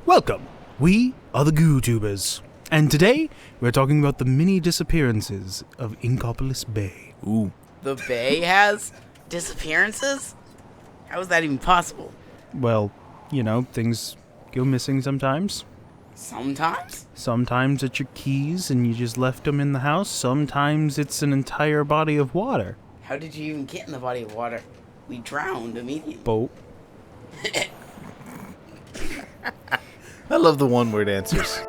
Welcome! We are the GooTubers, and today we're talking about the mini disappearances of Inkopolis Bay. Ooh. The Bay has disappearances? How is that even possible? Well, you know, things go missing sometimes. Sometimes? Sometimes it's your keys and you just left them in the house. Sometimes it's an entire body of water. How did you even get in the body of water? We drowned immediately. Boat. I love the one-word answers.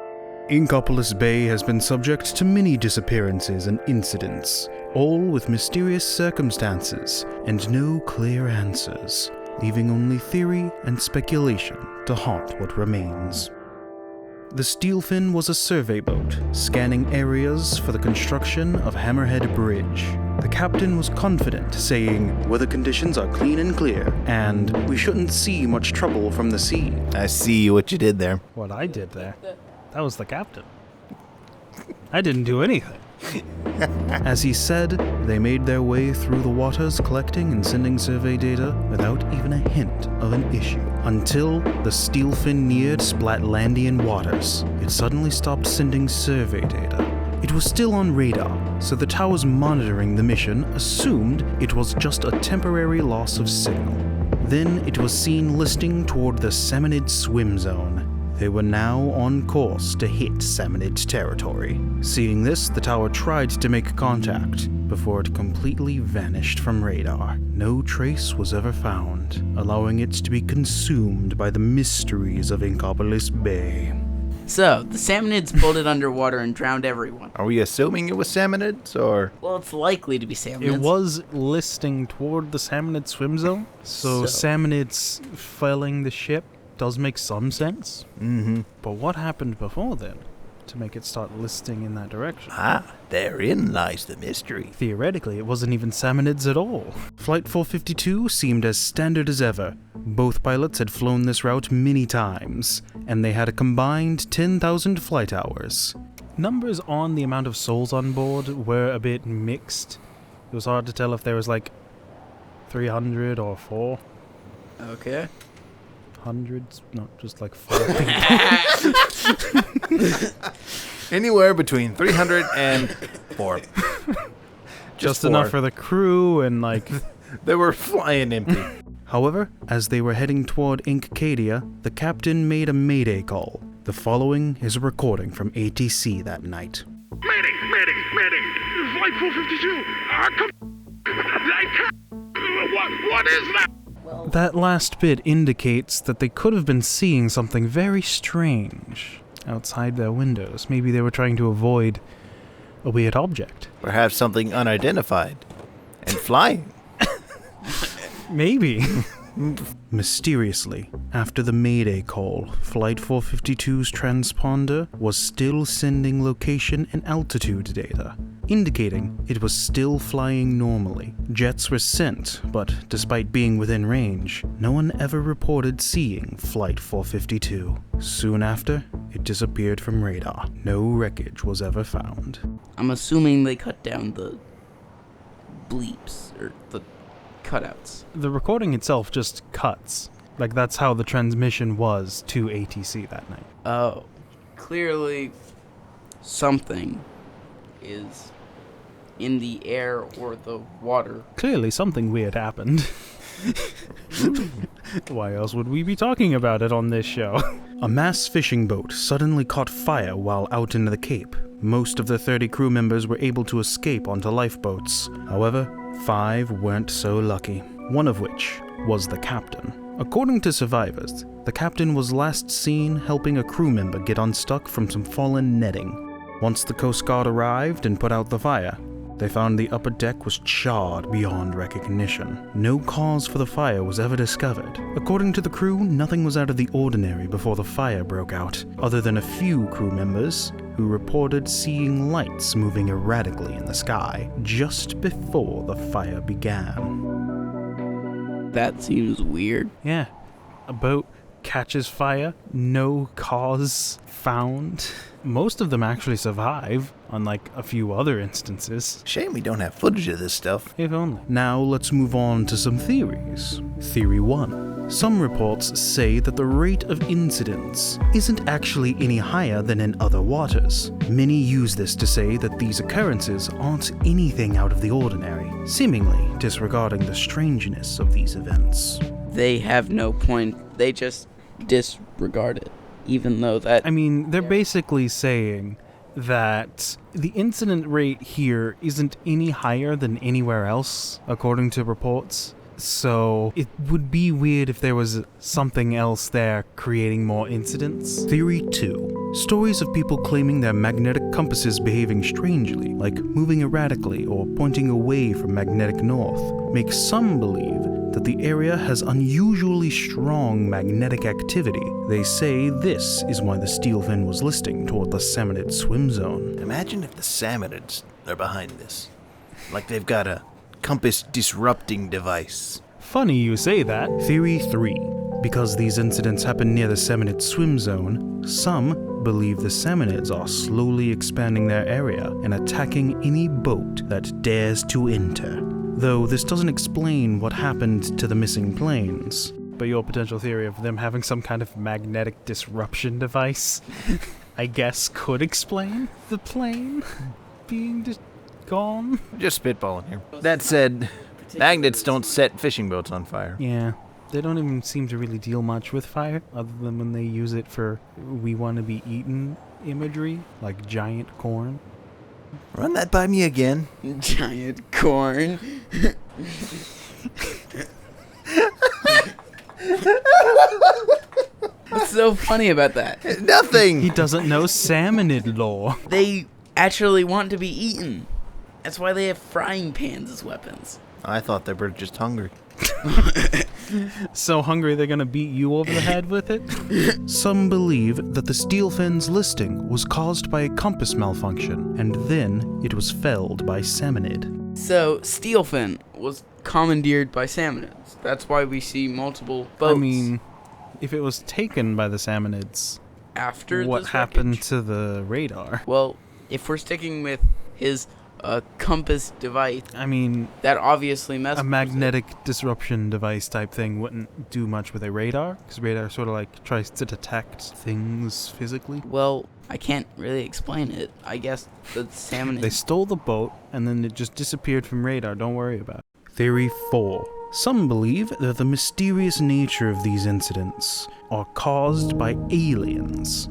Inkopolis Bay has been subject to many disappearances and incidents, all with mysterious circumstances and no clear answers, leaving only theory and speculation to haunt what remains. The Steelfin was a survey boat, scanning areas for the construction of Hammerhead Bridge. The captain was confident, saying, "Weather conditions are clean and clear, and we shouldn't see much trouble from the sea." I see what you did there. What I did there? That was the captain. I didn't do anything. As he said, they made their way through the waters, collecting and sending survey data without even a hint of an issue. Until the Steelfin neared Splatlandian waters, it suddenly stopped sending survey data. It was still on radar, so the towers monitoring the mission assumed it was just a temporary loss of signal. Then it was seen listing toward the Salmonid swim zone. They were now on course to hit Salmonid territory. Seeing this, the tower tried to make contact before it completely vanished from radar. No trace was ever found, allowing it to be consumed by the mysteries of Inkopolis Bay. So, the Salmonids pulled it underwater and drowned everyone. Are we assuming it was salmonids, or? Well, it's likely to be Salmonids. It was listing toward the Salmonid swim zone, so Salmonids felling the ship does make some sense. Mm-hmm. But what happened before then to make it start listing in that direction? Therein lies the mystery. Theoretically, it wasn't even Salmonids at all. Flight 452 seemed as standard as ever. Both pilots had flown this route many times, and they had a combined 10,000 flight hours. Numbers on the amount of souls on board were a bit mixed. It was hard to tell if there was like 300 or 4. Okay. Hundreds, not just like 4 people. Anywhere between 300 and 4. Just 4. enough for the crew and like... They were flying empty. However, as they were heading toward Incadia, the captain made a mayday call. The following is a recording from ATC that night. Mayday! Flight 452! What is that? That last bit indicates that they could have been seeing something very strange outside their windows. Maybe they were trying to avoid a weird object. Perhaps something unidentified and flying. Maybe. Mysteriously, after the Mayday call, Flight 452's transponder was still sending location and altitude data, indicating it was still flying normally. Jets were sent, but despite being within range, no one ever reported seeing Flight 452. Soon after, it disappeared from radar. No wreckage was ever found. I'm assuming they cut down the bleeps, or the cutouts. The recording itself just cuts. Like, that's how the transmission was to ATC that night. Oh. Clearly, something is in the air or the water. Clearly something weird happened. Why else would we be talking about it on this show? A mass fishing boat suddenly caught fire while out in the Cape. Most of the 30 crew members were able to escape onto lifeboats. However, 5 weren't so lucky, one of which was the captain. According to survivors, the captain was last seen helping a crew member get unstuck from some fallen netting. Once the Coast Guard arrived and put out the fire, they found the upper deck was charred beyond recognition. No cause for the fire was ever discovered. According to the crew, nothing was out of the ordinary before the fire broke out, other than a few crew members who reported seeing lights moving erratically in the sky just before the fire began. That seems weird. Yeah, a boat catches fire, no cause found. Most of them actually survive, unlike a few other instances. Shame we don't have footage of this stuff. If only. Now let's move on to some theories. Theory 1. Some reports say that the rate of incidents isn't actually any higher than in other waters. Many use this to say that these occurrences aren't anything out of the ordinary, seemingly disregarding the strangeness of these events. They have no point. They just disregard it, even though that... I mean, they're basically saying that the incident rate here isn't any higher than anywhere else, according to reports. So it would be weird if there was something else there creating more incidents. Theory 2. Stories of people claiming their magnetic compasses behaving strangely, like moving erratically or pointing away from magnetic north, make some believe that the area has unusually strong magnetic activity. They say this is why the steelfin was listing toward the salmonid swim zone. Imagine if the salmonids are behind this. Like they've got a compass disrupting device. Funny you say that. Theory 3. Because these incidents happen near the salmonid swim zone, some believe the salmonids are slowly expanding their area and attacking any boat that dares to enter. Though this doesn't explain what happened to the missing planes. But your potential theory of them having some kind of magnetic disruption device, I guess, could explain the plane being gone. Just spitballing here. That said, magnets don't set fishing boats on fire. Yeah, they don't even seem to really deal much with fire, other than when they use it for we want to be eaten imagery, like giant corn. Run that by me again. Giant corn. What's so funny about that? Nothing! He doesn't know salmonid lore. They actually want to be eaten. That's why they have frying pans as weapons. I thought they were just hungry. So hungry they're gonna beat you over the head with it? Some believe that the steelfin's listing was caused by a compass malfunction, and then it was felled by salmonid. So, steelfin was commandeered by salmonids. That's why we see multiple boats. I mean, if it was taken by the salmonids, after what this happened wreckage? to the radar? Well, if we're sticking with his compass device, I mean, that obviously messes a magnetic disruption device type thing wouldn't do much with a radar, because radar sort of like tries to detect things physically. Well, I can't really explain it. I guess the salmon... They stole the boat, and then it just disappeared from radar. Don't worry about it. Theory 4. Some believe that the mysterious nature of these incidents are caused by aliens.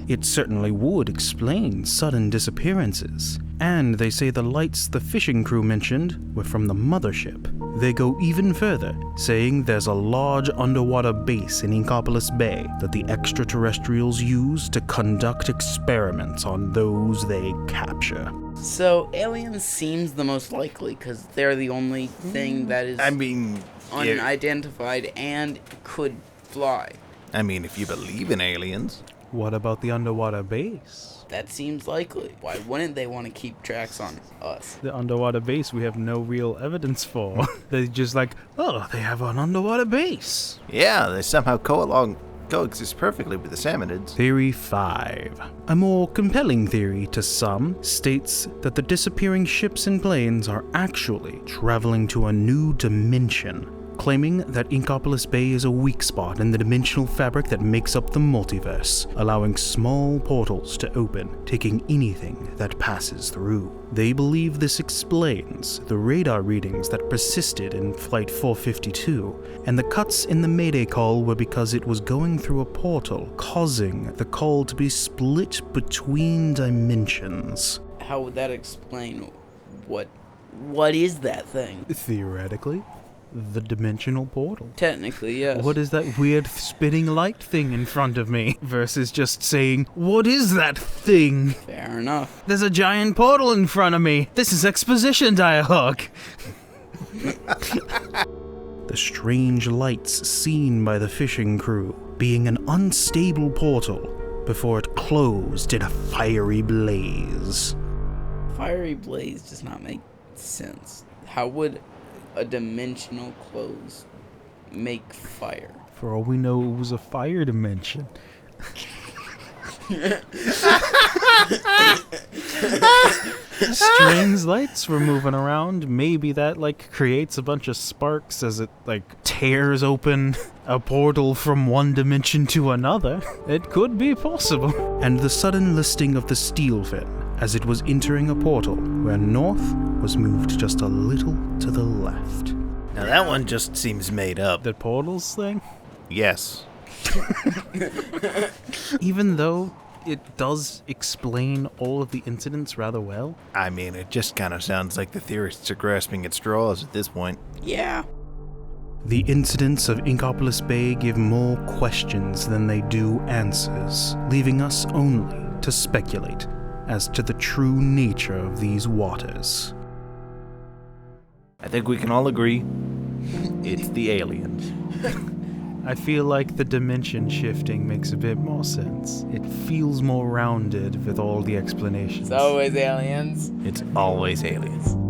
It certainly would explain sudden disappearances. And they say the lights the fishing crew mentioned were from the mothership. They go even further, saying there's a large underwater base in Inkopolis Bay that the extraterrestrials use to conduct experiments on those they capture. So, aliens seems the most likely, because they're the only thing that is unidentified and could fly. I mean, if you believe in aliens. What about the underwater base? That seems likely. Why wouldn't they want to keep tracks on us? The underwater base we have no real evidence for. They're just like, oh, they have an underwater base. Yeah, they somehow coexist perfectly with the salmonids. Theory 5. A more compelling theory to some states that the disappearing ships and planes are actually traveling to a new dimension, claiming that Inkopolis Bay is a weak spot in the dimensional fabric that makes up the multiverse, allowing small portals to open, taking anything that passes through. They believe this explains the radar readings that persisted in Flight 452, and the cuts in the Mayday call were because it was going through a portal, causing the call to be split between dimensions. How would that explain what is that thing? Theoretically, the dimensional portal. Technically, yes. What is that weird spinning light thing in front of me? Versus just saying, what is that thing? Fair enough. There's a giant portal in front of me. This is exposition dialogue. The strange lights seen by the fishing crew being an unstable portal before it closed in a fiery blaze. Fiery blaze does not make sense. How would a dimensional close make fire? For all we know, it was a fire dimension. Strange lights were moving around. Maybe that, creates a bunch of sparks as it, tears open a portal from one dimension to another. It could be possible. And the sudden listing of the steel fin as it was entering a portal where north was moved just a little to the left. Now that one just seems made up. The portals thing? Yes. Even though it does explain all of the incidents rather well. I mean, it just kind of sounds like the theorists are grasping at straws at this point. Yeah. The incidents of Inkopolis Bay give more questions than they do answers, leaving us only to speculate as to the true nature of these waters. I think we can all agree it's the aliens. I feel like the dimension shifting makes a bit more sense. It feels more rounded with all the explanations. It's always aliens. It's always aliens.